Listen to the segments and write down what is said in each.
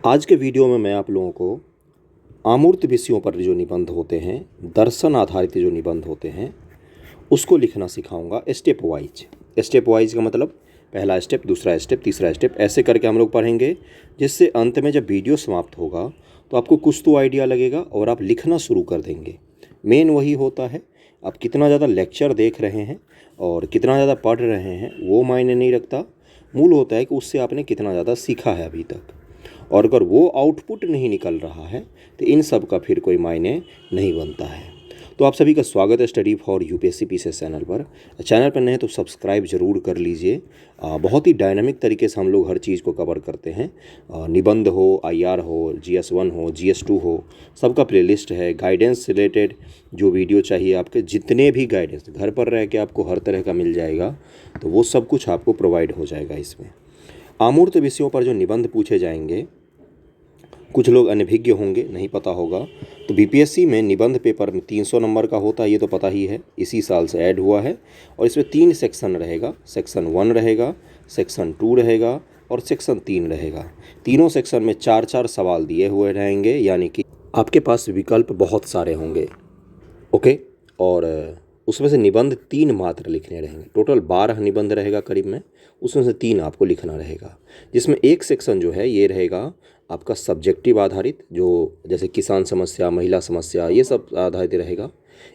आज के वीडियो में मैं आप लोगों को अमूर्त विषयों पर जो निबंध होते हैं, दर्शन आधारित जो निबंध होते हैं, उसको लिखना सिखाऊंगा स्टेप वाइज। स्टेप वाइज का मतलब पहला स्टेप, दूसरा स्टेप, तीसरा स्टेप, ऐसे करके हम लोग पढ़ेंगे, जिससे अंत में जब वीडियो समाप्त होगा तो आपको कुछ तो आइडिया लगेगा और आप लिखना शुरू कर देंगे। मेन वही होता है, आप कितना ज़्यादा लेक्चर देख रहे हैं और कितना ज़्यादा पढ़ रहे हैं वो मायने नहीं रखता। मूल होता है कि उससे आपने कितना ज़्यादा सीखा है अभी तक, और अगर वो आउटपुट नहीं निकल रहा है तो इन सब का फिर कोई मायने नहीं बनता है। तो आप सभी का स्वागत है study for UPSC PCS channel पर। चैनल पर नए हैं तो सब्सक्राइब ज़रूर कर लीजिए। बहुत ही डायनामिक तरीके से हम लोग हर चीज़ को कवर करते हैं। निबंध हो, आईआर हो, जीएस1 हो, जीएस2 हो, सबका प्लेलिस्ट है। गाइडेंस रिलेटेड जो वीडियो चाहिए, आपके जितने भी गाइडेंस घर पर रह के आपको हर तरह का मिल जाएगा, तो वो सब कुछ आपको प्रोवाइड हो जाएगा इसमें। अमूर्त विषयों पर जो निबंध पूछे जाएंगे, कुछ लोग अनभिज्ञ होंगे, नहीं पता होगा, तो बीपीएससी में निबंध पेपर में 300 नंबर का होता है, ये तो पता ही है, इसी साल से ऐड हुआ है। और इसमें 3 सेक्शन रहेगा, सेक्शन 1 रहेगा, सेक्शन 2 रहेगा और सेक्शन 3 रहेगा। तीनों सेक्शन में 4-4 सवाल दिए हुए रहेंगे, यानी कि आपके पास विकल्प बहुत सारे होंगे। ओके, और उसमें से निबंध 3 मात्र लिखने रहेंगे। टोटल 12 निबंध रहेगा करीब में, उसमें से 3 आपको लिखना रहेगा। जिसमें एक सेक्शन जो है ये रहेगा आपका सब्जेक्टिव आधारित, जो जैसे किसान समस्या, महिला समस्या, ये सब आधारित रहेगा।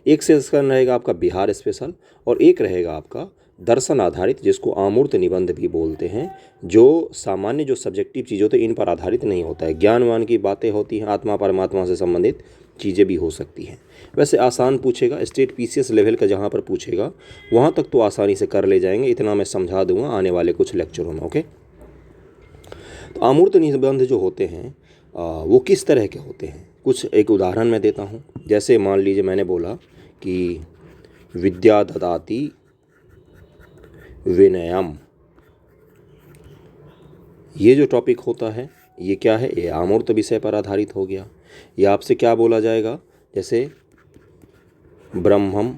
एक सेक्शन रहेगा आपका बिहार स्पेशल, और एक रहेगा आपका दर्शन आधारित, जिसको अमूर्त निबंध भी बोलते हैं, जो सामान्य जो सब्जेक्टिव चीज़ होती है इन पर आधारित नहीं होता है। ज्ञानवान की बातें होती हैं, आत्मा परमात्मा से संबंधित चीज़ें भी हो सकती हैं। वैसे आसान पूछेगा, स्टेट पीसीएस लेवल का जहाँ पर पूछेगा वहाँ तक तो आसानी से कर ले जाएंगे, इतना मैं समझा दूंगा आने वाले कुछ लेक्चरों में। ओके, तो अमूर्त निबंध जो होते हैं वो किस तरह के होते हैं, कुछ एक उदाहरण मैं देता हूँ। जैसे मान लीजिए मैंने बोला कि विद्या ददाति विनयम, ये जो टॉपिक होता है ये क्या है, ये अमूर्त विषय पर आधारित हो गया। ये आपसे क्या बोला जाएगा, जैसे ब्रह्मम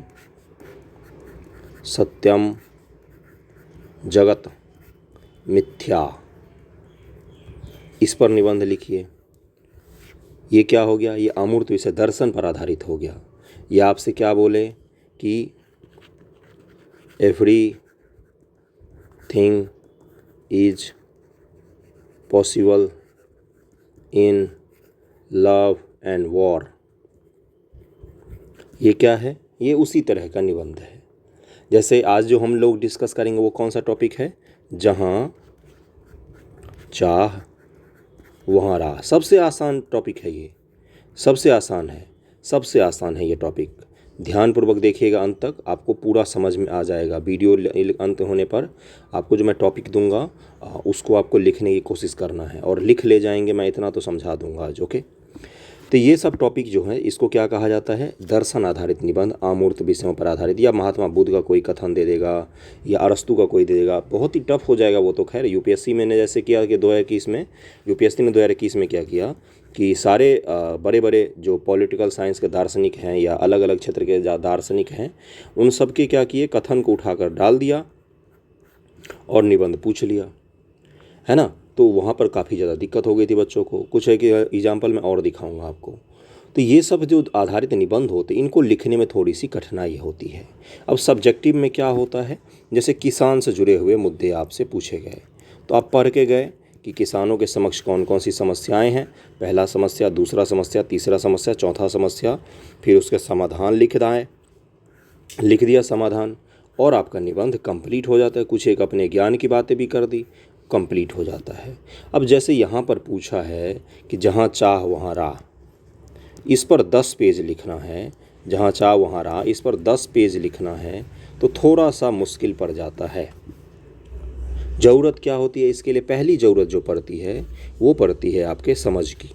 सत्यम जगत मिथ्या, इस पर निबंध लिखिए। ये क्या हो गया, ये अमूर्त विषय दर्शन पर आधारित हो गया। ये आपसे क्या बोले कि every thing is possible in love and war, ये क्या है, ये उसी तरह का निबंध है। जैसे आज जो हम लोग डिस्कस करेंगे वो कौन सा टॉपिक है, जहाँ चाह वहाँ राह। सबसे आसान टॉपिक है ये, सबसे आसान है, सबसे आसान है ये टॉपिक। ध्यानपूर्वक देखिएगा अंत तक, आपको पूरा समझ में आ जाएगा। वीडियो अंत होने पर आपको जो मैं टॉपिक दूंगा उसको आपको लिखने की कोशिश करना है, और लिख ले जाएंगे, मैं इतना तो समझा दूंगा आज। ओके, तो ये सब टॉपिक जो है इसको क्या कहा जाता है, दर्शन आधारित निबंध, अमूर्त विषयों पर आधारित। या महात्मा बुद्ध का कोई कथन दे देगा, या अरस्तु का कोई दे देगा, बहुत ही टफ हो जाएगा वो तो। खैर यूपीएससी मैंने जैसे किया कि 2021 में, यूपीएससी ने 2021 में क्या किया कि सारे बड़े बड़े जो पॉलिटिकल साइंस के दार्शनिक हैं या अलग अलग क्षेत्र के दार्शनिक हैं, उन सब के क्या किए, कथन को उठाकर डाल दिया और निबंध पूछ लिया, है ना। तो वहाँ पर काफ़ी ज़्यादा दिक्कत हो गई थी बच्चों को। कुछ है कि एग्जाम्पल मैं और दिखाऊंगा आपको। तो ये सब जो आधारित निबंध होते हैं इनको लिखने में थोड़ी सी कठिनाई होती है। अब सब्जेक्टिव में क्या होता है, जैसे किसान से जुड़े हुए मुद्दे आपसे पूछे गए, तो आप पढ़ के गए कि किसानों के समक्ष कौन कौन सी समस्याएं हैं, पहला समस्या, दूसरा समस्या, तीसरा समस्या, चौथा समस्या, फिर उसके समाधान लिख दिया समाधान, और आपका निबंध कंप्लीट हो जाता है। कुछ एक अपने ज्ञान की बातें भी कर दी, कंप्लीट हो जाता है। अब जैसे यहाँ पर पूछा है कि जहाँ चाह वहाँ राह, इस पर 10 पेज लिखना है। जहाँ चाह वहाँ राह, इस पर 10 पेज लिखना है, तो थोड़ा सा मुश्किल पड़ जाता है। ज़रूरत क्या होती है इसके लिए, पहली ज़रूरत जो पड़ती है वो पड़ती है आपके समझ की।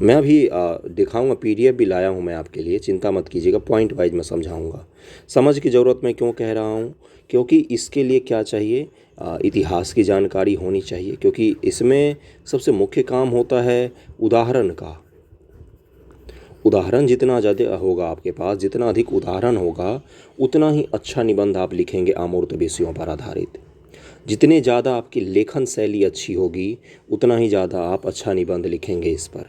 मैं अभी दिखाऊंगा, पीडीएफ भी लाया हूं मैं आपके लिए, चिंता मत कीजिएगा, पॉइंट वाइज मैं समझाऊंगा। समझ की ज़रूरत मैं क्यों कह रहा हूं, क्योंकि इसके लिए क्या चाहिए, इतिहास की जानकारी होनी चाहिए, क्योंकि इसमें सबसे मुख्य काम होता है उदाहरण का। उदाहरण जितना ज़्यादा होगा आपके पास, जितना अधिक उदाहरण होगा, उतना ही अच्छा निबंध आप लिखेंगे अमूर्त विषयों पर आधारित। जितने ज़्यादा आपकी लेखन शैली अच्छी होगी उतना ही ज़्यादा आप अच्छा निबंध लिखेंगे। इस पर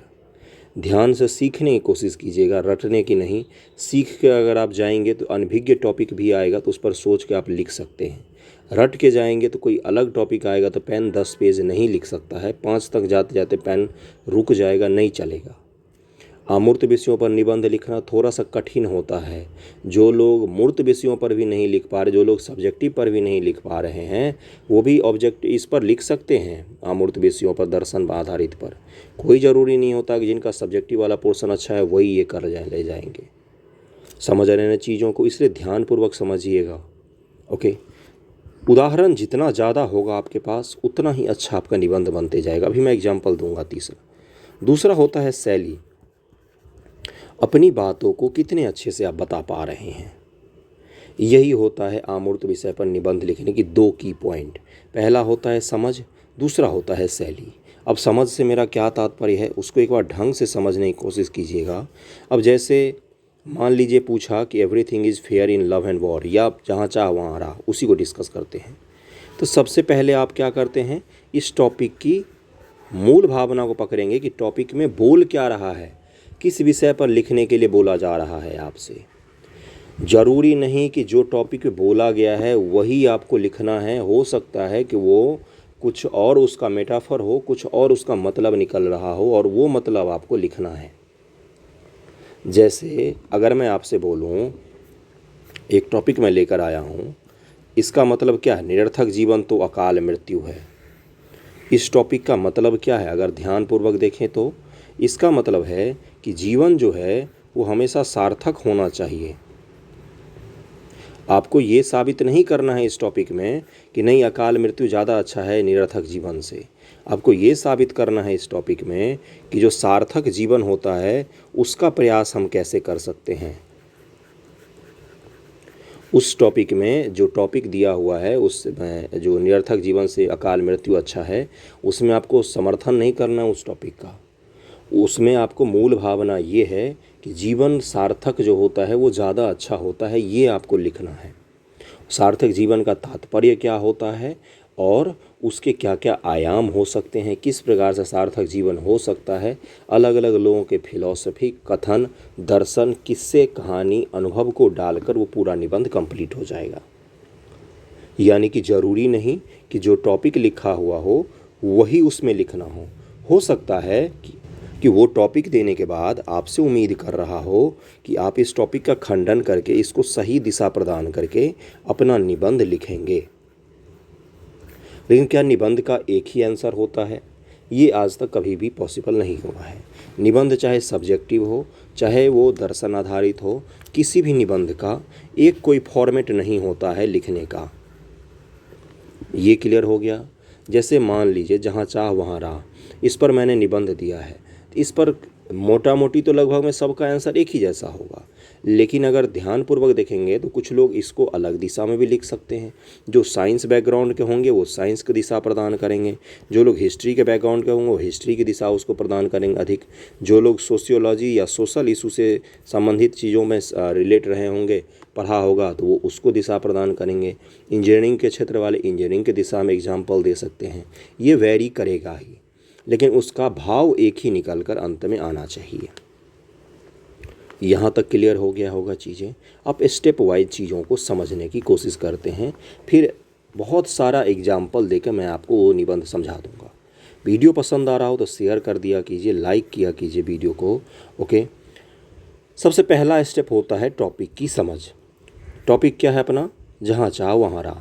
ध्यान से सीखने की कोशिश कीजिएगा, रटने की नहीं। सीख के अगर आप जाएंगे तो अनभिज्ञ टॉपिक भी आएगा तो उस पर सोच के आप लिख सकते हैं। रट के जाएंगे तो कोई अलग टॉपिक आएगा तो पेन 10 पेज नहीं लिख सकता है, 5 तक जाते जाते पेन रुक जाएगा, नहीं चलेगा। अमूर्त विषयों पर निबंध लिखना थोड़ा सा कठिन होता है। जो लोग मूर्त विषयों पर भी नहीं लिख पा रहे, जो लोग सब्जेक्टिव पर भी नहीं लिख पा रहे हैं, वो भी ऑब्जेक्ट इस पर लिख सकते हैं। अमूर्त विषयों पर, दर्शन आधारित पर कोई ज़रूरी नहीं होता कि जिनका सब्जेक्टिव वाला पोर्शन अच्छा है वही ये कर ले जाएंगे। समझ रहे हैं चीज़ों को, इसलिए ध्यानपूर्वक समझिएगा। ओके, उदाहरण जितना ज़्यादा होगा आपके पास उतना ही अच्छा आपका निबंध बनते जाएगा। अभी मैं एग्जाम्पल दूंगा। दूसरा होता है शैली। अपनी बातों को कितने अच्छे से आप बता पा रहे हैं, यही होता है अमूर्त विषय पर निबंध लिखने की 2 की पॉइंट। पहला होता है समझ, दूसरा होता है शैली। अब समझ से मेरा क्या तात्पर्य है उसको एक बार ढंग से समझने की कोशिश कीजिएगा। अब जैसे मान लीजिए पूछा कि everything is fair in love and war, या जहाँ चाह वहाँ रहा, उसी को डिस्कस करते हैं। तो सबसे पहले आप क्या करते हैं, इस टॉपिक की मूल भावना को पकड़ेंगे कि टॉपिक में बोल क्या रहा है, किस विषय पर लिखने के लिए बोला जा रहा है आपसे। ज़रूरी नहीं कि जो टॉपिक बोला गया है वही आपको लिखना है। हो सकता है कि वो कुछ और उसका मेटाफर हो, कुछ और उसका मतलब निकल रहा हो और वो मतलब आपको लिखना है। जैसे अगर मैं आपसे बोलूं, एक टॉपिक मैं लेकर आया हूं, इसका मतलब क्या है, निरर्थक जीवन तो अकाल मृत्यु है। इस टॉपिक का मतलब क्या है, अगर ध्यानपूर्वक देखें तो इसका मतलब है कि जीवन जो है वो हमेशा सार्थक होना चाहिए। आपको ये साबित नहीं करना है इस टॉपिक में कि नहीं अकाल मृत्यु ज़्यादा अच्छा है निरर्थक जीवन से। आपको ये साबित करना है इस टॉपिक में कि जो सार्थक जीवन होता है उसका प्रयास हम कैसे कर सकते हैं। उस टॉपिक में जो टॉपिक दिया हुआ है, उस जो निरर्थक जीवन से अकाल मृत्यु अच्छा है, उसमें आपको समर्थन नहीं करना उस टॉपिक का। उसमें आपको मूल भावना ये है कि जीवन सार्थक जो होता है वो ज़्यादा अच्छा होता है, ये आपको लिखना है। सार्थक जीवन का तात्पर्य क्या होता है और उसके क्या क्या आयाम हो सकते हैं, किस प्रकार से सार्थक जीवन हो सकता है। अलग अलग लोगों के फिलॉसफी, कथन, दर्शन, किस्से, कहानी, अनुभव को डालकर वो पूरा निबंध कंप्लीट हो जाएगा। यानी कि ज़रूरी नहीं कि जो टॉपिक लिखा हुआ हो वही उसमें लिखना हो सकता है कि वो टॉपिक देने के बाद आपसे उम्मीद कर रहा हो कि आप इस टॉपिक का खंडन करके इसको सही दिशा प्रदान करके अपना निबंध लिखेंगे। लेकिन क्या निबंध का एक ही आंसर होता है? ये आज तक कभी भी पॉसिबल नहीं हुआ है। निबंध चाहे सब्जेक्टिव हो, चाहे वो दर्शन आधारित हो, किसी भी निबंध का एक कोई फॉर्मेट नहीं होता है लिखने का। ये क्लियर हो गया। जैसे मान लीजिए जहाँ चाह वहाँ राह, इस पर मैंने निबंध दिया है, इस पर मोटा मोटी तो लगभग में सबका आंसर एक ही जैसा होगा। लेकिन अगर ध्यानपूर्वक देखेंगे तो कुछ लोग इसको अलग दिशा में भी लिख सकते हैं। जो साइंस बैकग्राउंड के होंगे वो साइंस की दिशा प्रदान करेंगे, जो लोग हिस्ट्री के बैकग्राउंड के होंगे वो हिस्ट्री की दिशा उसको प्रदान करेंगे अधिक, जो लोग सोशियोलॉजी या सोशल इशू से संबंधित चीज़ों में रिलेट रहे होंगे, पढ़ा होगा, तो वो उसको दिशा प्रदान करेंगे। इंजीनियरिंग के क्षेत्र वाले इंजीनियरिंग की दिशा में एग्जाम्पल दे सकते हैं। ये वैरी करेगा ही, लेकिन उसका भाव एक ही निकल कर अंत में आना चाहिए। यहाँ तक क्लियर हो गया होगा चीज़ें। आप स्टेप वाइज चीज़ों को समझने की कोशिश करते हैं, फिर बहुत सारा एग्जाम्पल देकर मैं आपको वो निबंध समझा दूंगा। वीडियो पसंद आ रहा हो तो शेयर कर दिया कीजिए, लाइक किया कीजिए वीडियो को। ओके, सबसे पहला स्टेप होता है टॉपिक की समझ। टॉपिक क्या है अपना, जहाँ चाह वहाँ राह।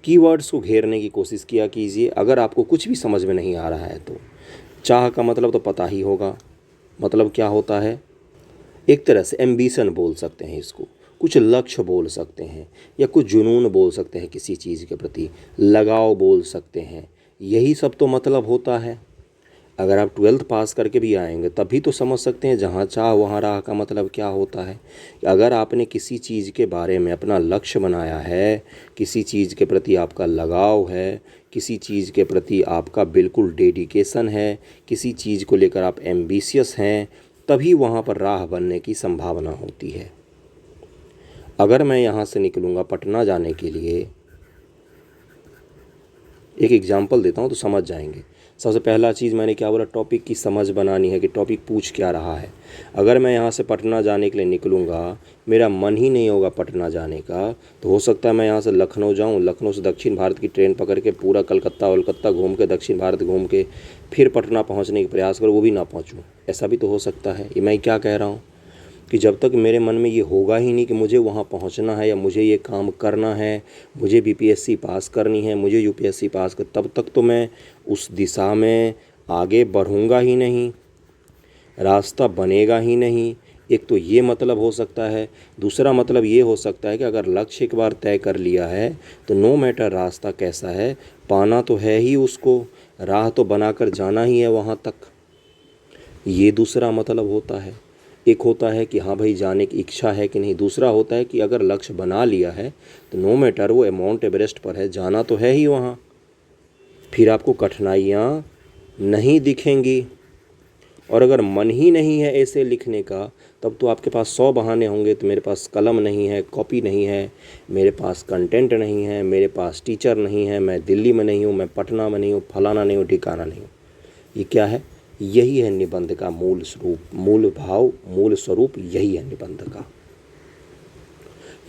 कीवर्ड्स को घेरने की कोशिश किया कीजिए। अगर आपको कुछ भी समझ में नहीं आ रहा है तो चाह का मतलब तो पता ही होगा, मतलब क्या होता है। एक तरह से एम्बिशन बोल सकते हैं इसको, कुछ लक्ष्य बोल सकते हैं, या कुछ जुनून बोल सकते हैं, किसी चीज़ के प्रति लगाव बोल सकते हैं। यही सब तो मतलब होता है। अगर आप 12th पास करके भी आएंगे तभी तो समझ सकते हैं जहाँ चाह वहाँ राह का मतलब क्या होता है। अगर आपने किसी चीज़ के बारे में अपना लक्ष्य बनाया है, किसी चीज़ के प्रति आपका लगाव है, किसी चीज़ के प्रति आपका बिल्कुल डेडिकेशन है, किसी चीज़ को लेकर आप एम्बिशियस हैं, तभी वहाँ पर राह बनने की संभावना होती है। अगर मैं यहाँ से निकलूँगा पटना जाने के लिए एक एग्जाम्पल देता हूँ तो समझ जाएंगे। सबसे पहला चीज़ मैंने क्या बोला, टॉपिक की समझ बनानी है कि टॉपिक पूछ क्या रहा है। अगर मैं यहाँ से पटना जाने के लिए निकलूँगा, मेरा मन ही नहीं होगा पटना जाने का, तो हो सकता है मैं यहाँ से लखनऊ जाऊँ, लखनऊ से दक्षिण भारत की ट्रेन पकड़ के पूरा कलकत्ता वलकत्ता घूम के दक्षिण भारत घूम के फिर पटना पहुँचने का प्रयास करूँ, वो भी ना पहुँचूँ। ऐसा भी तो हो सकता है। ये मैं क्या कह रहा हूँ कि जब तक मेरे मन में ये होगा ही नहीं कि मुझे वहाँ पहुँचना है या मुझे ये काम करना है, मुझे बीपीएससी पास करनी है, मुझे यूपीएससी पास कर, तब तक तो मैं उस दिशा में आगे बढ़ूँगा ही नहीं, रास्ता बनेगा ही नहीं। एक तो ये मतलब हो सकता है। दूसरा मतलब ये हो सकता है कि अगर लक्ष्य एक बार तय कर लिया है तो नो मैटर रास्ता कैसा है, पाना तो है ही उसको, राह तो बनाकर जाना ही है वहाँ तक। ये दूसरा मतलब होता है। एक होता है कि हाँ भाई जाने की इच्छा है कि नहीं, दूसरा होता है कि अगर लक्ष्य बना लिया है तो नो मैटर वो माउंट एवरेस्ट पर है, जाना तो है ही वहाँ, फिर आपको कठिनाइयाँ नहीं दिखेंगी। और अगर मन ही नहीं है ऐसे लिखने का, तब तो आपके पास 100 बहाने होंगे। तो मेरे पास कलम नहीं है, कॉपी नहीं है, मेरे पास कंटेंट नहीं है, मेरे पास टीचर नहीं है, मैं दिल्ली में नहीं हूँ, मैं पटना में नहीं हूँ, फलाना नहीं हूँ, ठिकाना नहीं हूँ। ये क्या है? यही है निबंध का मूल स्वरूप, मूल भाव, मूल स्वरूप यही है निबंध का।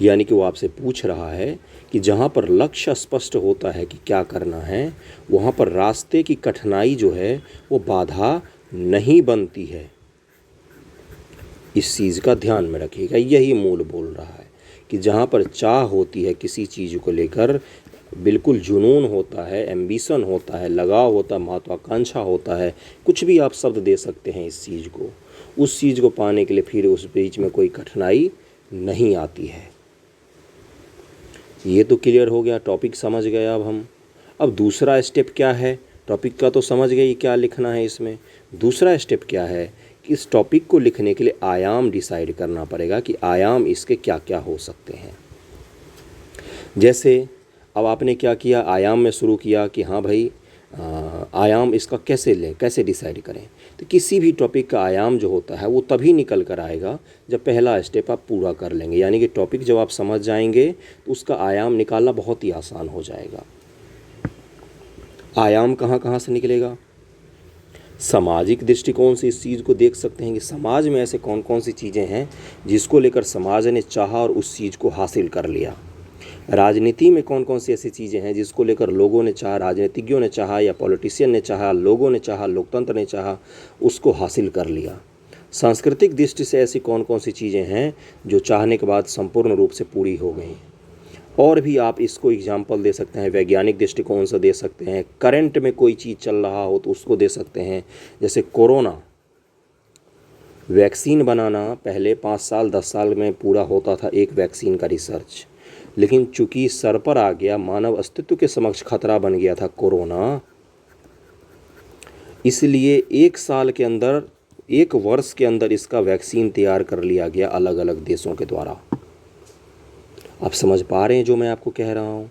यानी कि वो आपसे पूछ रहा है कि जहाँ पर लक्ष्य स्पष्ट होता है कि क्या करना है, वहाँ पर रास्ते की कठिनाई जो है वो बाधा नहीं बनती है। इस चीज़ का ध्यान में रखिएगा। यही मूल बोल रहा है कि जहाँ पर चाह होती है किसी चीज़ को लेकर, बिल्कुल जुनून होता है, एम्बिशन होता है, लगाव होता है, महत्वाकांक्षा होता है, कुछ भी आप शब्द दे सकते हैं इस चीज़ को, उस चीज़ को पाने के लिए फिर उस बीच में कोई कठिनाई नहीं आती है। ये तो क्लियर हो गया, टॉपिक समझ गए अब हम। अब दूसरा स्टेप क्या है? टॉपिक का तो समझ गए क्या लिखना है इसमें। दूसरा स्टेप क्या है कि इस टॉपिक को लिखने के लिए आयाम डिसाइड करना पड़ेगा कि आयाम इसके क्या क्या हो सकते हैं। जैसे अब आपने क्या किया, आयाम में शुरू किया कि हाँ भाई आयाम इसका कैसे लें, कैसे डिसाइड करें। तो किसी भी टॉपिक का आयाम जो होता है वो तभी निकल कर आएगा जब पहला स्टेप आप पूरा कर लेंगे। यानी कि टॉपिक जब आप समझ जाएंगे तो उसका आयाम निकालना बहुत ही आसान हो जाएगा। आयाम कहाँ कहाँ से निकलेगा? सामाजिक दृष्टिकोण से इस चीज़ को देख सकते हैं कि समाज में ऐसे कौन कौन सी चीज़ें हैं जिसको लेकर समाज ने चाहा और उस चीज़ को हासिल कर लिया। राजनीति में कौन कौन सी ऐसी चीज़ें हैं जिसको लेकर लोगों ने चाहा, राजनीतिज्ञों ने चाहा या पॉलिटिशियन ने चाहा, लोगों ने चाहा, लोकतंत्र ने चाहा, उसको हासिल कर लिया। सांस्कृतिक दृष्टि से ऐसी कौन कौन सी चीज़ें हैं जो चाहने के बाद संपूर्ण रूप से पूरी हो गई। और भी आप इसको एग्जाम्पल दे सकते हैं, वैज्ञानिक दृष्टिकोण से दे सकते हैं, करंट में कोई चीज़ चल रहा हो तो उसको दे सकते हैं। जैसे कोरोना वैक्सीन बनाना पहले 5 साल 10 साल में पूरा होता था, एक वैक्सीन का रिसर्च, लेकिन चूंकि सर पर आ गया, मानव अस्तित्व के समक्ष खतरा बन गया था कोरोना, इसलिए 1 साल के अंदर, 1 वर्ष के अंदर इसका वैक्सीन तैयार कर लिया गया अलग अलग देशों के द्वारा। आप समझ पा रहे हैं जो मैं आपको कह रहा हूँ?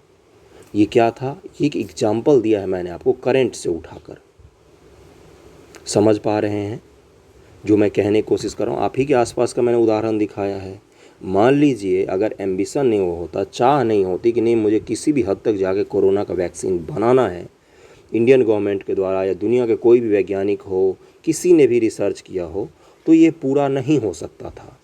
ये क्या था? ये एक एग्जाम्पल दिया है मैंने आपको करंट से उठाकर। समझ पा रहे हैं जो मैं कहने की कोशिश कर रहा हूँ? आप ही के आसपास का मैंने उदाहरण दिखाया है। मान लीजिए अगर एम्बिशन नहीं होता, चाह नहीं होती कि नहीं मुझे किसी भी हद तक जाके कोरोना का वैक्सीन बनाना है, इंडियन गवर्नमेंट के द्वारा या दुनिया के कोई भी वैज्ञानिक हो, किसी ने भी रिसर्च किया हो, तो ये पूरा नहीं हो सकता था।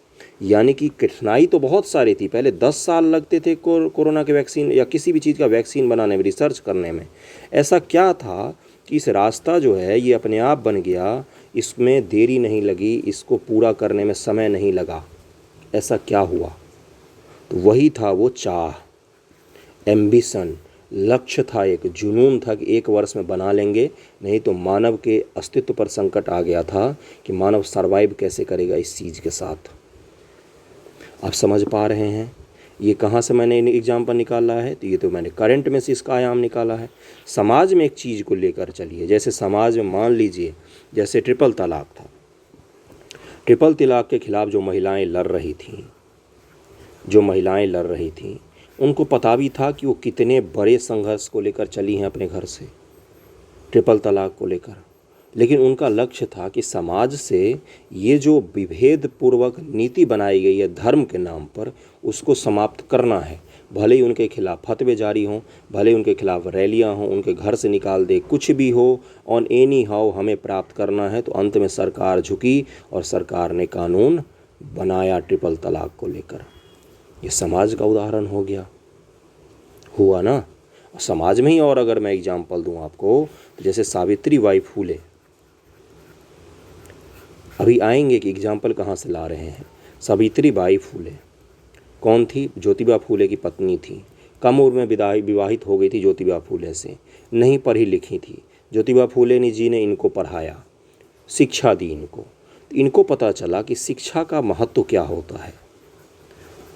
यानी कि कठिनाई तो बहुत सारी थी। पहले 10 साल लगते थे कोरोना के वैक्सीन या किसी भी चीज़ का वैक्सीन बनाने में, रिसर्च करने में। ऐसा क्या था कि इस रास्ता जो है ये अपने आप बन गया, इसमें देरी नहीं लगी, इसको पूरा करने में समय नहीं लगा। ऐसा क्या हुआ? तो वही था वो चाह, एम्बिशन, लक्ष्य था, एक जुनून था कि 1 वर्ष में बना लेंगे। नहीं तो मानव के अस्तित्व पर संकट आ गया था कि मानव सरवाइव कैसे करेगा इस चीज़ के साथ। आप समझ पा रहे हैं? ये कहाँ से मैंने एग्जाम्पल निकाला है? तो ये तो मैंने करंट में से इसका आयाम निकाला है। समाज में एक चीज़ को लेकर चलिए, जैसे समाज में मान लीजिए जैसे ट्रिपल तलाक था। ट्रिपल तलाक के खिलाफ जो महिलाएं लड़ रही थीं, उनको पता भी था कि वो कितने बड़े संघर्ष को लेकर चली हैं अपने घर से, ट्रिपल तलाक को लेकर। लेकिन उनका लक्ष्य था कि समाज से ये जो विभेद पूर्वक नीति बनाई गई है धर्म के नाम पर, उसको समाप्त करना है। भले ही उनके खिलाफ फतवे जारी हों, भले ही उनके खिलाफ रैलियां हों, उनके घर से निकाल दे, कुछ भी हो, ऑन एनी हाउ हमें प्राप्त करना है। तो अंत में सरकार झुकी और सरकार ने कानून बनाया ट्रिपल तलाक को लेकर। ये समाज का उदाहरण हो गया, हुआ ना। समाज में ही और अगर मैं एग्जाम्पल दूं आपको, तो जैसे सावित्री बाई फूले, अभी आएंगे कि एग्जाम्पल कहाँ से ला रहे हैं। सावित्री बाई फूले कौन थी? ज्योतिबा फूले की पत्नी थी। कम उम्र में विवाहित हो गई थी ज्योतिबा फूले से, नहीं पढ़ी लिखी थी। ज्योतिबा फूले जी ने इनको पढ़ाया, शिक्षा दी इनको। इनको पता चला कि शिक्षा का महत्व क्या होता है।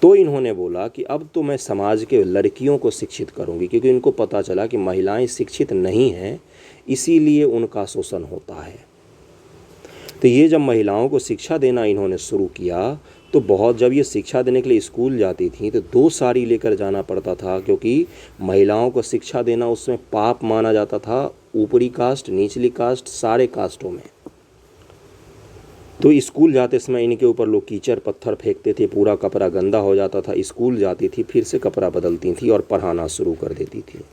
तो इन्होंने बोला कि अब तो मैं समाज के लड़कियों को शिक्षित करूंगी, क्योंकि इनको पता चला कि महिलाएं शिक्षित नहीं हैं, इसीलिए उनका शोषण होता है। तो ये जब महिलाओं को शिक्षा देना इन्होंने शुरू किया, तो जब ये शिक्षा देने के लिए स्कूल जाती थी तो 2 साड़ी लेकर जाना पड़ता था, क्योंकि महिलाओं को शिक्षा देना उसमें पाप माना जाता था, ऊपरी कास्ट, निचली कास्ट, सारे कास्टों में। तो स्कूल जाते समय इनके ऊपर लोग कीचड़ पत्थर फेंकते थे, पूरा कपड़ा गंदा हो जाता था। स्कूल जाती थी, फिर से कपड़ा बदलती थी और पढ़ाना शुरू कर देती थी।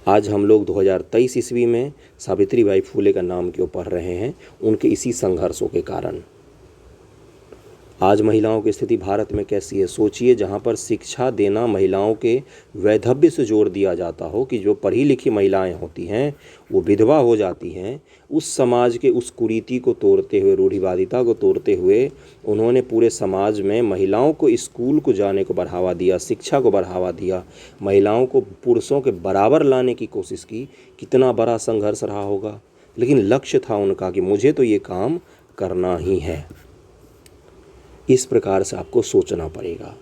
आज हम लोग 2023 ईस्वी में सावित्री बाई फूले का नाम क्यों पढ़ रहे हैं? उनके इसी संघर्षों के कारण। आज महिलाओं की स्थिति भारत में कैसी है सोचिए, जहाँ पर शिक्षा देना महिलाओं के वैधव्य से जोड़ दिया जाता हो कि जो पढ़ी लिखी महिलाएं होती हैं वो विधवा हो जाती हैं। उस समाज के उस कुरीति को तोड़ते हुए, रूढ़िवादिता को तोड़ते हुए, उन्होंने पूरे समाज में महिलाओं को स्कूल को जाने को बढ़ावा दिया, शिक्षा को बढ़ावा दिया, महिलाओं को पुरुषों के बराबर लाने की कोशिश की। कितना बड़ा संघर्ष रहा होगा, लेकिन लक्ष्य था उनका कि मुझे तो ये काम करना ही है। इस प्रकार से आपको सोचना पड़ेगा।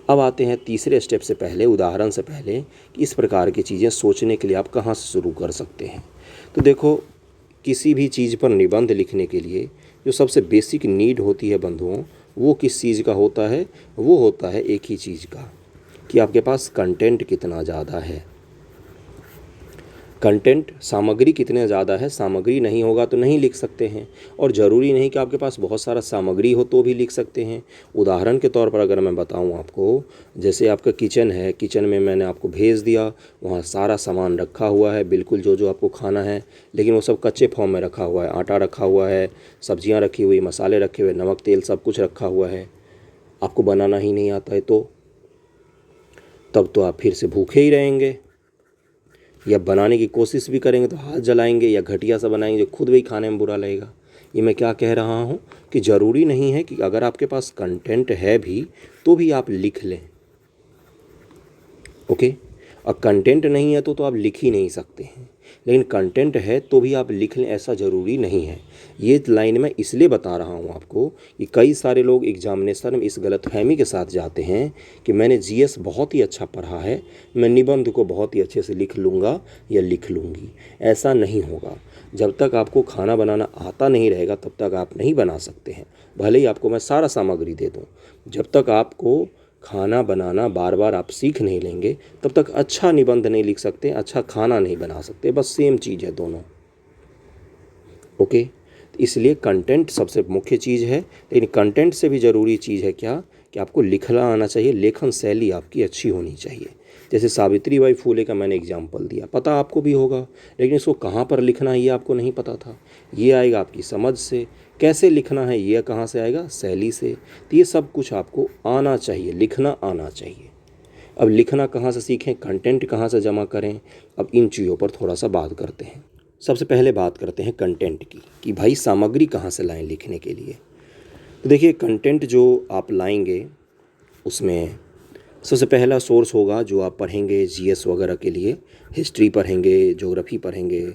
अब आते हैं तीसरे स्टेप से पहले, उदाहरण से पहले, कि इस प्रकार की चीज़ें सोचने के लिए आप कहाँ से शुरू कर सकते हैं। तो देखो, किसी भी चीज़ पर निबंध लिखने के लिए जो सबसे बेसिक नीड होती है बंधुओं, वो किस चीज़ का होता है? वो होता है एक ही चीज़ का, कि आपके पास कंटेंट कितना ज़्यादा है। कंटेंट, सामग्री कितने ज़्यादा है। सामग्री नहीं होगा तो नहीं लिख सकते हैं, और ज़रूरी नहीं कि आपके पास बहुत सारा सामग्री हो तो भी लिख सकते हैं। उदाहरण के तौर पर अगर मैं बताऊं आपको, जैसे आपका किचन है, किचन में मैंने आपको भेज दिया, वहाँ सारा सामान रखा हुआ है, बिल्कुल जो जो आपको खाना है, लेकिन वो सब कच्चे फॉर्म में रखा हुआ है। आटा रखा हुआ है, सब्जियाँ रखी हुई, मसाले रखे हुए, नमक तेल सब कुछ रखा हुआ है। आपको बनाना ही नहीं आता है तो तब तो आप फिर से भूखे ही रहेंगे, या बनाने की कोशिश भी करेंगे तो हाथ जलाएंगे, या घटिया सा बनाएंगे जो खुद भी खाने में बुरा लगेगा। ये मैं क्या कह रहा हूँ कि ज़रूरी नहीं है कि अगर आपके पास कंटेंट है भी तो भी आप लिख लें, ओके। और कंटेंट नहीं है तो आप लिख ही नहीं सकते हैं, लेकिन कंटेंट है तो भी आप लिख लें, ऐसा ज़रूरी नहीं है। ये लाइन मैं इसलिए बता रहा हूँ आपको कि कई सारे लोग एग्जामिनेशन में इस गलतफहमी के साथ जाते हैं कि मैंने जीएस बहुत ही अच्छा पढ़ा है, मैं निबंध को बहुत ही अच्छे से लिख लूँगा या लिख लूँगी। ऐसा नहीं होगा। जब तक आपको खाना बनाना आता नहीं रहेगा तब तक आप नहीं बना सकते हैं, भले ही आपको मैं सारा सामग्री दे दूँ। जब तक आपको खाना बनाना बार बार आप सीख नहीं लेंगे तब तक अच्छा निबंध नहीं लिख सकते, अच्छा खाना नहीं बना सकते। बस सेम चीज़ है दोनों, ओके। इसलिए कंटेंट सबसे मुख्य चीज़ है, लेकिन कंटेंट से भी ज़रूरी चीज़ है क्या, कि आपको लिखना आना चाहिए, लेखन शैली आपकी अच्छी होनी चाहिए। जैसे सावित्री बाई फूले का मैंने एग्जाम्पल दिया, पता आपको भी होगा, लेकिन इसको कहाँ पर लिखना है ये आपको नहीं पता था। ये आएगा आपकी समझ से। कैसे लिखना है ये कहाँ से आएगा? शैली से। तो ये सब कुछ आपको आना चाहिए, लिखना आना चाहिए। अब लिखना कहाँ से सीखें, कंटेंट कहाँ से जमा करें, अब इन चीज़ों पर थोड़ा सा बात करते हैं। सबसे पहले बात करते हैं कंटेंट की, कि भाई सामग्री कहाँ से लाएं लिखने के लिए। तो देखिए, कंटेंट जो आप लाएंगे उसमें सबसे पहला सोर्स होगा जो आप पढ़ेंगे जीएस वगैरह के लिए, हिस्ट्री पढ़ेंगे, ज्योग्राफी पढ़ेंगे,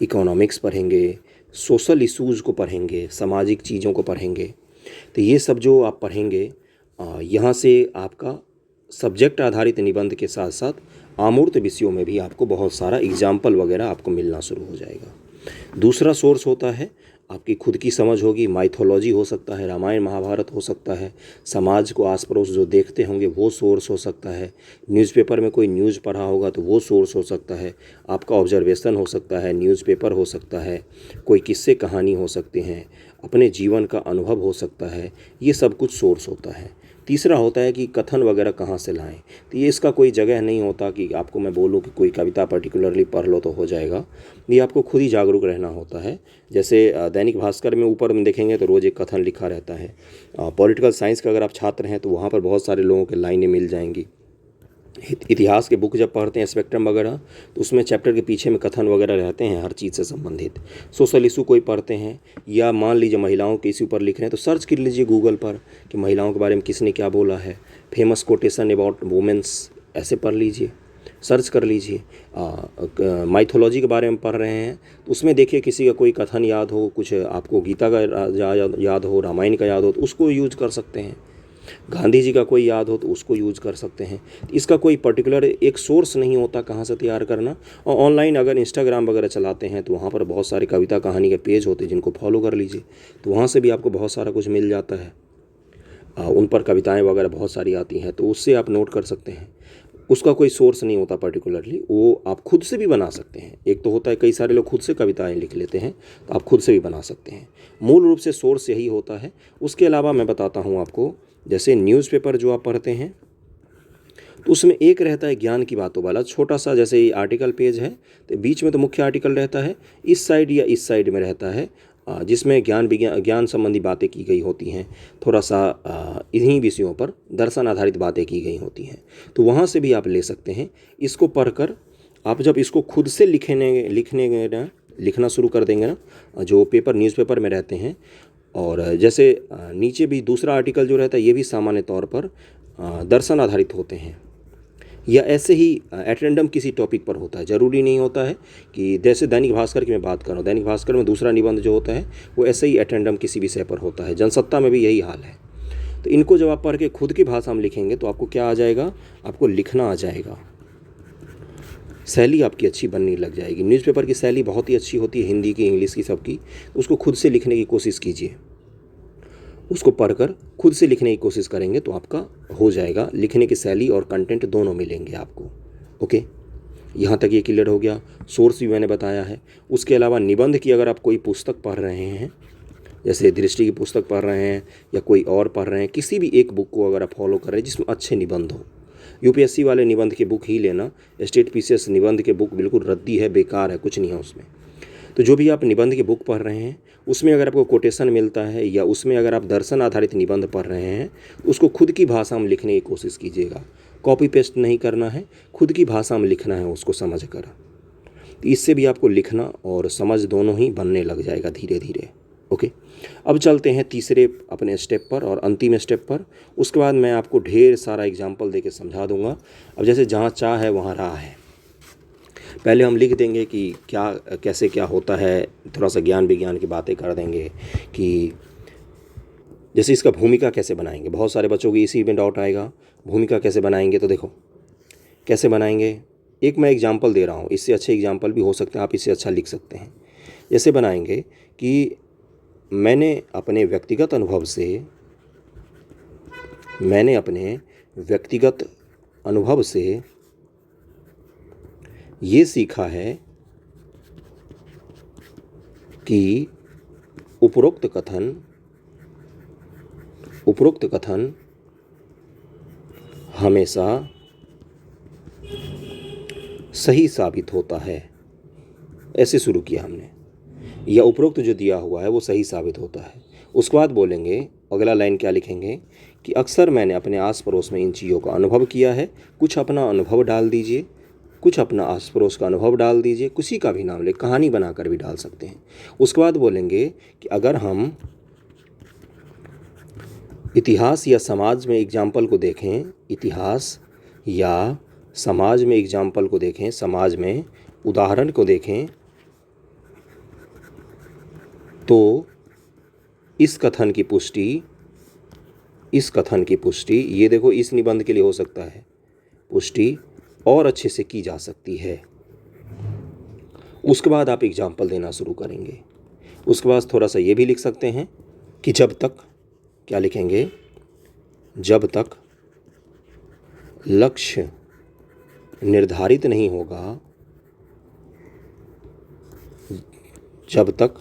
इकोनॉमिक्स पढ़ेंगे, सोशल इश्यूज़ को पढ़ेंगे, सामाजिक चीज़ों को पढ़ेंगे। तो ये सब जो आप पढ़ेंगे, यहाँ से आपका सब्जेक्ट आधारित निबंध के साथ साथ अमूर्त विषयों में भी आपको बहुत सारा एग्जाम्पल वगैरह आपको मिलना शुरू हो जाएगा। दूसरा सोर्स होता है आपकी खुद की समझ होगी, माइथोलॉजी हो सकता है, रामायण महाभारत हो सकता है, समाज को आस पड़ोस जो देखते होंगे वो सोर्स हो सकता है, न्यूज़पेपर में कोई न्यूज़ पढ़ा होगा तो वो सोर्स हो सकता है, आपका ऑब्जर्वेशन हो सकता है, न्यूज़पेपर हो सकता है, कोई किस्से कहानी हो सकते हैं, अपने जीवन का अनुभव हो सकता है। ये सब कुछ सोर्स होता है। तीसरा होता है कि कथन वगैरह कहाँ से लाएं। तो ये इसका कोई जगह नहीं होता कि आपको मैं बोलूँ कि कोई कविता पर्टिकुलरली पढ़ लो तो हो जाएगा। ये आपको खुद ही जागरूक रहना होता है। जैसे दैनिक भास्कर में ऊपर में देखेंगे तो रोज़ एक कथन लिखा रहता है। पॉलिटिकल साइंस का अगर आप छात्र हैं तो वहाँ पर बहुत सारे लोगों के लाइनें मिल जाएंगी। इतिहास के बुक जब पढ़ते हैं स्पेक्ट्रम वगैरह तो उसमें चैप्टर के पीछे में कथन वगैरह रहते हैं हर चीज़ से संबंधित। सोशल इशू कोई पढ़ते हैं या मान लीजिए महिलाओं के इशू पर लिख रहे हैं तो सर्च कर लीजिए गूगल पर कि महिलाओं के बारे में किसने क्या बोला है, फेमस कोटेशन अबाउट वुमेंस, ऐसे पढ़ लीजिए, सर्च कर लीजिए। माइथोलॉजी के बारे में पढ़ रहे हैं तो उसमें देखिए किसी का कोई कथन याद हो, कुछ आपको गीता का याद हो, रामायण का याद हो तो उसको यूज कर सकते हैं। गांधी जी का कोई याद हो तो उसको यूज कर सकते हैं। इसका कोई पर्टिकुलर एक सोर्स नहीं होता कहाँ से तैयार करना। और ऑनलाइन अगर इंस्टाग्राम वगैरह चलाते हैं तो वहाँ पर बहुत सारे कविता कहानी के पेज होते हैं जिनको फॉलो कर लीजिए, तो वहाँ से भी आपको बहुत सारा कुछ मिल जाता है। उन पर कविताएं वगैरह बहुत सारी आती हैं तो उससे आप नोट कर सकते हैं। उसका कोई सोर्स नहीं होता पर्टिकुलरली, वो आप खुद से भी बना सकते हैं। एक तो होता है कई सारे लोग खुद से कविताएं लिख लेते हैं, तो आप खुद से भी बना सकते हैं। मूल रूप से सोर्स यही होता है। उसके अलावा मैं बताता हूँ आपको, जैसे न्यूज़पेपर जो आप पढ़ते हैं तो उसमें एक रहता है ज्ञान की बातों वाला छोटा सा, जैसे ये आर्टिकल पेज है तो बीच में तो मुख्य आर्टिकल रहता है, इस साइड या इस साइड में रहता है जिसमें ज्ञान संबंधी बातें की गई होती हैं, थोड़ा सा इन्हीं विषयों पर दर्शन आधारित बातें की गई होती हैं, तो वहाँ से भी आप ले सकते हैं। इसको पढ़कर आप जब इसको खुद से लिखना शुरू कर देंगे ना, जो पेपर न्यूज़पेपर में रहते हैं, और जैसे नीचे भी दूसरा आर्टिकल जो रहता है ये भी सामान्य तौर पर दर्शन आधारित होते हैं या ऐसे ही एट रैंडम किसी टॉपिक पर होता है। ज़रूरी नहीं होता है कि जैसे दैनिक भास्कर की मैं बात कर रहा हूँ, दैनिक भास्कर में दूसरा निबंध जो होता है वो ऐसे ही एट रैंडम किसी विषय पर होता है। जनसत्ता में भी यही हाल है। तो इनको जब आप पढ़ के खुद की भाषा में लिखेंगे तो आपको क्या आ जाएगा, आपको लिखना आ जाएगा, शैली आपकी अच्छी बनने लग जाएगी। न्यूज़पेपर की शैली बहुत ही अच्छी होती है, हिंदी की, इंग्लिश की, सबकी। तो उसको खुद से लिखने की कोशिश कीजिए। उसको पढ़कर खुद से लिखने की कोशिश करेंगे तो आपका हो जाएगा। लिखने की शैली और कंटेंट दोनों मिलेंगे आपको। ओके, यहाँ तक ये क्लियर हो गया। सोर्स भी मैंने बताया है। उसके अलावा निबंध की अगर आप कोई पुस्तक पढ़ रहे हैं, जैसे दृष्टि की पुस्तक पढ़ रहे हैं या कोई और पढ़ रहे हैं, किसी भी एक बुक को अगर आप फॉलो कर रहे हैं जिसमें अच्छे निबंध हो, यूपीएससी वाले निबंध की बुक ही लेना। स्टेट पीसीएस निबंध के बुक बिल्कुल रद्दी है, बेकार है, कुछ नहीं है उसमें। तो जो भी आप निबंध की बुक पढ़ रहे हैं उसमें अगर आपको कोटेशन मिलता है या उसमें अगर आप दर्शन आधारित निबंध पढ़ रहे हैं तो उसको खुद की भाषा में लिखने की कोशिश कीजिएगा। कॉपी पेस्ट नहीं करना है, खुद की भाषा में लिखना है उसको समझ कर। तो इससे भी आपको लिखना और समझ दोनों ही बनने लग जाएगा धीरे धीरे। ओके, अब चलते हैं तीसरे अपने स्टेप पर और अंतिम स्टेप पर। उसके बाद मैं आपको ढेर सारा एग्जाम्पल दे के समझा दूंगा। अब जैसे जहाँ चाह है वहाँ राह है। पहले हम लिख देंगे कि क्या कैसे क्या होता है, थोड़ा सा ज्ञान विज्ञान की बातें कर देंगे कि जैसे इसका भूमिका कैसे बनाएंगे। बहुत सारे बच्चों को इसी में डाउट आएगा, भूमिका कैसे बनाएंगे। तो देखो कैसे बनाएंगे, एक मैं एग्जांपल दे रहा हूँ, इससे अच्छे एग्जांपल भी हो सकते हैं, आप इससे अच्छा लिख सकते हैं। जैसे बनाएंगे कि मैंने अपने व्यक्तिगत अनुभव से ये सीखा है कि उपरोक्त कथन हमेशा सही साबित होता है। ऐसे शुरू किया हमने, या उपरोक्त जो दिया हुआ है वो सही साबित होता है। उसके बाद बोलेंगे, अगला लाइन क्या लिखेंगे कि अक्सर मैंने अपने आस पड़ोस में इन चीज़ों का अनुभव किया है। कुछ अपना अनुभव डाल दीजिए, कुछ अपना आस पड़ोस का अनुभव डाल दीजिए, किसी का भी नाम ले, कहानी बनाकर भी डाल सकते हैं। उसके बाद बोलेंगे कि अगर हम इतिहास या समाज में एग्जाम्पल को देखें, इतिहास या समाज में एग्जाम्पल को देखें, समाज में उदाहरण को देखें, तो इस कथन की पुष्टि ये देखो इस निबंध के लिए हो सकता है, पुष्टि और अच्छे से की जा सकती है। उसके बाद आप एग्जाम्पल देना शुरू करेंगे। उसके बाद थोड़ा सा ये भी लिख सकते हैं कि जब तक, क्या लिखेंगे, जब तक लक्ष्य निर्धारित नहीं होगा, जब तक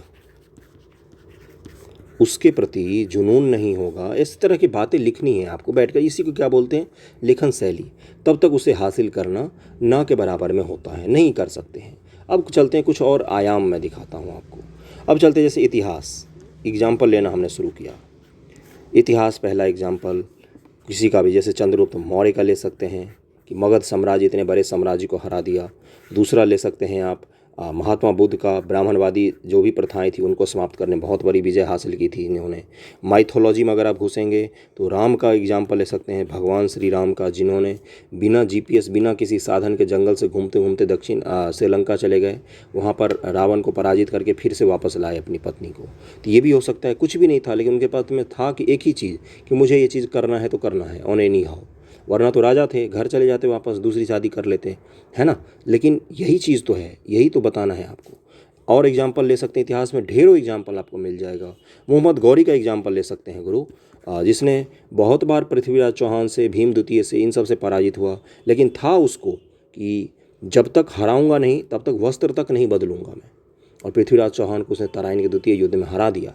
उसके प्रति जुनून नहीं होगा, इस तरह की बातें लिखनी है आपको बैठकर। इसी को क्या बोलते हैं? लेखन शैली। तब तक उसे हासिल करना ना के बराबर में होता है, नहीं कर सकते हैं। अब चलते हैं, कुछ और आयाम मैं दिखाता हूँ आपको। अब चलते हैं जैसे इतिहास, एग्जाम्पल लेना हमने शुरू किया। इतिहास पहला एग्जाम्पल किसी का भी, जैसे चंद्रगुप्त मौर्य का ले सकते हैं कि मगध साम्राज्य इतने बड़े साम्राज्य को हरा दिया। दूसरा ले सकते हैं आप महात्मा बुद्ध का, ब्राह्मणवादी जो भी प्रथाएं थी उनको समाप्त करने बहुत बड़ी विजय हासिल की थी इन्होंने। माइथोलॉजी में अगर आप घुसेंगे तो राम का एग्जाम्पल ले सकते हैं, भगवान श्री राम का, जिन्होंने बिना GPS, बिना किसी साधन के जंगल से घूमते घूमते दक्षिण श्रीलंका चले गए, वहाँ पर रावण को पराजित करके फिर से वापस लाए अपनी पत्नी को। तो ये भी हो सकता है, कुछ भी नहीं था लेकिन उनके पास में था कि एक ही चीज़, कि मुझे ये चीज़ करना है तो करना है, ऑन एनी हाउ। वरना तो राजा थे, घर चले जाते वापस, दूसरी शादी कर लेते, है ना। लेकिन यही चीज़ तो है, यही तो बताना है आपको। और एग्जाम्पल ले सकते हैं, इतिहास में ढेरों एग्जाम्पल आपको मिल जाएगा। मोहम्मद गौरी का एग्जाम्पल ले सकते हैं, गुरु, जिसने बहुत बार पृथ्वीराज चौहान से, भीम द्वितीय से, इन सब से पराजित हुआ, लेकिन था उसको कि जब तक हराऊंगा नहीं तब तक वस्त्र तक नहीं बदलूंगा मैं। और पृथ्वीराज चौहान को उसने तराइन के द्वितीय युद्ध में हरा दिया।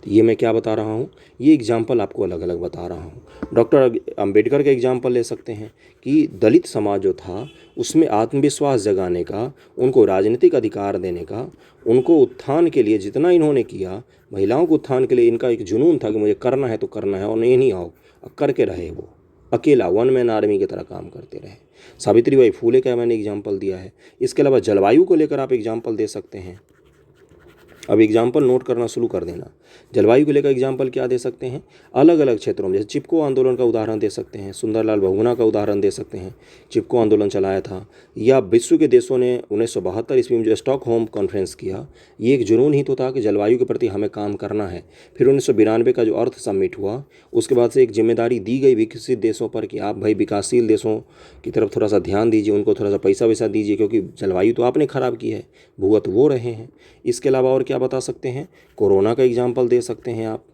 तो ये मैं क्या बता रहा हूँ, ये एग्जाम्पल आपको अलग अलग बता रहा हूँ। डॉक्टर अंबेडकर का एग्जाम्पल ले सकते हैं कि दलित समाज जो था उसमें आत्मविश्वास जगाने का, उनको राजनीतिक अधिकार देने का, उनको उत्थान के लिए जितना इन्होंने किया, महिलाओं को उत्थान के लिए इनका एक जुनून था कि मुझे करना है तो करना है, और नहीं आओ करके रहे। वो अकेला वन मैन आर्मी की तरह काम करते रहे। सावित्रीबाई फूले का मैंने एग्जाम्पल दिया है। इसके अलावा जलवायु को लेकर आप एग्जाम्पल दे सकते हैं। अब एग्जाम्पल नोट करना शुरू कर देना। जलवायु को लेकर एग्जाम्पल क्या दे सकते हैं? अलग अलग क्षेत्रों में, जैसे चिपको आंदोलन का उदाहरण दे सकते हैं, सुंदरलाल बहुगुणा का उदाहरण दे सकते हैं, चिपको आंदोलन चलाया था। या विश्व के देशों ने 1972 ईस्वी में जो स्टॉकहोम कॉन्फ्रेंस किया, ये एक जुनून ही तो था कि जलवायु के प्रति हमें काम करना है। फिर 1992 का जो अर्थ समिट हुआ, उसके बाद से एक जिम्मेदारी दी गई विकसित देशों पर कि आप भाई विकासशील देशों की तरफ थोड़ा सा ध्यान दीजिए, उनको थोड़ा सा पैसा वैसा दीजिए, क्योंकि जलवायु तो आपने ख़राब की है, भुगत वो रहे हैं। इसके अलावा और क्या बता सकते हैं? कोरोना का एग्जाम्पल दे सकते हैं आप।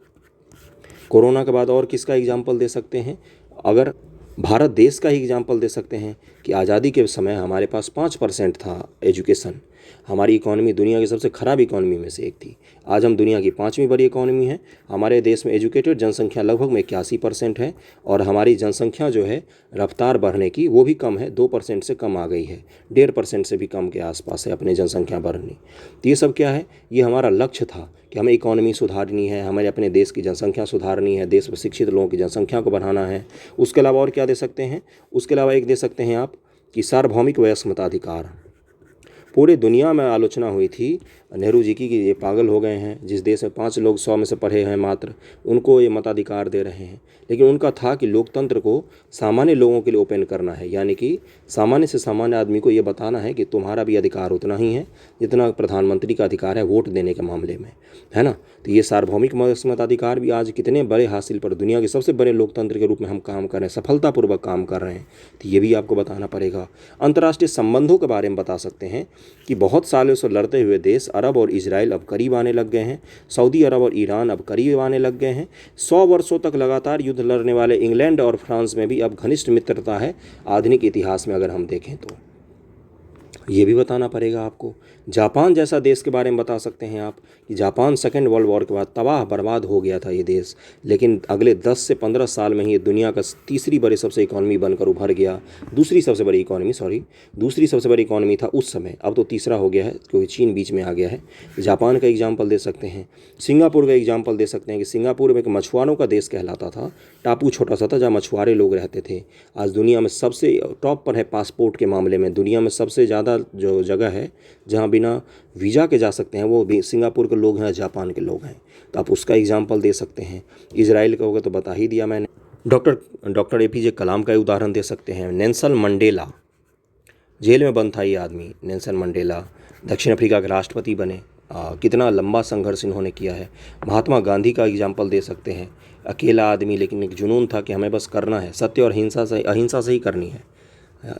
कोरोना के बाद और किसका एग्जाम्पल दे सकते हैं? अगर भारत देश का ही एग्जाम्पल दे सकते हैं कि आज़ादी के समय हमारे पास 5% था एजुकेशन। हमारी इकॉनमी दुनिया की सबसे ख़राब इकॉनमी में से एक थी। आज हम दुनिया की 5वीं बड़ी इकॉनमी है। हमारे देश में एजुकेटेड जनसंख्या लगभग 81% है, और हमारी जनसंख्या जो है रफ्तार बढ़ने की वो भी कम है, 2% से कम आ गई है, 1.5% से भी कम के आसपास है अपनी जनसंख्या बढ़नी। तो ये सब क्या है? ये हमारा लक्ष्य था कि हमें इकॉनमी सुधारनी है, हमें अपने देश की जनसंख्या सुधारनी है, देश में शिक्षित लोगों की जनसंख्या को बढ़ाना है। उसके अलावा और क्या दे सकते हैं? उसके अलावा एक दे सकते हैं आप कि सार्वभौमिक वयस्क मताधिकार। पूरे दुनिया में आलोचना हुई थी नेहरू जी की कि ये पागल हो गए हैं, जिस देश में 5 लोग 100 में से पढ़े हैं मात्र, उनको ये मताधिकार दे रहे हैं। लेकिन उनका था कि लोकतंत्र को सामान्य लोगों के लिए ओपन करना है, यानी कि सामान्य से सामान्य आदमी को ये बताना है कि तुम्हारा भी अधिकार उतना ही है जितना प्रधानमंत्री का अधिकार है वोट देने के मामले में, है ना। तो ये सार्वभौमिक मताधिकार भी आज कितने बड़े हासिल पर, दुनिया के सबसे बड़े लोकतंत्र के रूप में हम काम कर रहे हैं, सफलतापूर्वक काम कर रहे हैं। तो ये भी आपको बताना पड़ेगा। अंतर्राष्ट्रीय संबंधों के बारे में बता सकते हैं कि बहुत सालों से लड़ते हुए देश अरब और इजराइल अब करीब आने लग गए हैं, सऊदी अरब और ईरान अब करीब आने लग गए हैं। 100 वर्षों तक लगातार युद्ध लड़ने वाले इंग्लैंड और फ्रांस में भी अब घनिष्ठ मित्रता है आधुनिक इतिहास में अगर हम देखें तो। ये भी बताना पड़ेगा आपको। जापान जैसा देश के बारे में बता सकते हैं आप कि जापान सेकेंड वर्ल्ड वॉर के बाद तबाह बर्बाद हो गया था ये देश, लेकिन अगले 10 से 15 साल में ही ये दुनिया का तीसरी बड़ी सबसे इकॉनमी बनकर उभर गया। दूसरी सबसे बड़ी इकॉनमी था उस समय, अब तो तीसरा हो गया है क्योंकि चीन बीच में आ गया है। जापान का एग्जाम्पल दे सकते हैं। सिंगापुर का एग्जाम्पल दे सकते हैं कि सिंगापुर में एक मछुआरों का देश कहलाता था, टापू छोटा सा था जहाँ मछुआरे लोग रहते थे। आज दुनिया में सबसे टॉप पर है पासपोर्ट के मामले में, दुनिया में सबसे ज़्यादा जो जगह है जहाँ बिना वीज़ा के जा सकते हैं वो भी सिंगापुर के लोग हैं, जापान के लोग हैं। तो आप उसका एग्जाम्पल दे सकते हैं। इजराइल का होगा तो बता ही दिया मैंने। डॉक्टर APJ कलाम का उदाहरण दे सकते हैं। नेल्सन मंडेला, जेल में बंद था ये आदमी, नेल्सन मंडेला, दक्षिण अफ्रीका के राष्ट्रपति बने। कितना लंबा संघर्ष इन्होंने किया है। महात्मा गांधी का एग्जाम्पल दे सकते हैं। अकेला आदमी, लेकिन एक जुनून था कि हमें बस करना है, सत्य और अहिंसा से ही करनी है,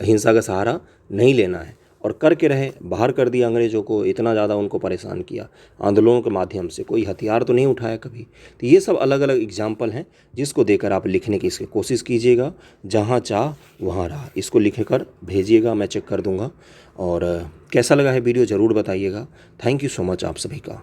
हिंसा का सहारा नहीं लेना है, और करके रहे। बाहर कर दिया अंग्रेज़ों को, इतना ज़्यादा उनको परेशान किया आंदोलनों के माध्यम से, कोई हथियार तो नहीं उठाया कभी। तो ये सब अलग अलग एग्जाम्पल हैं जिसको देकर आप लिखने की इसकी कोशिश कीजिएगा। जहाँ चाह वहाँ रहा, इसको लिख कर भेजिएगा, मैं चेक कर दूँगा। और कैसा लगा है वीडियो ज़रूर बताइएगा। थैंक यू सो मच आप सभी का।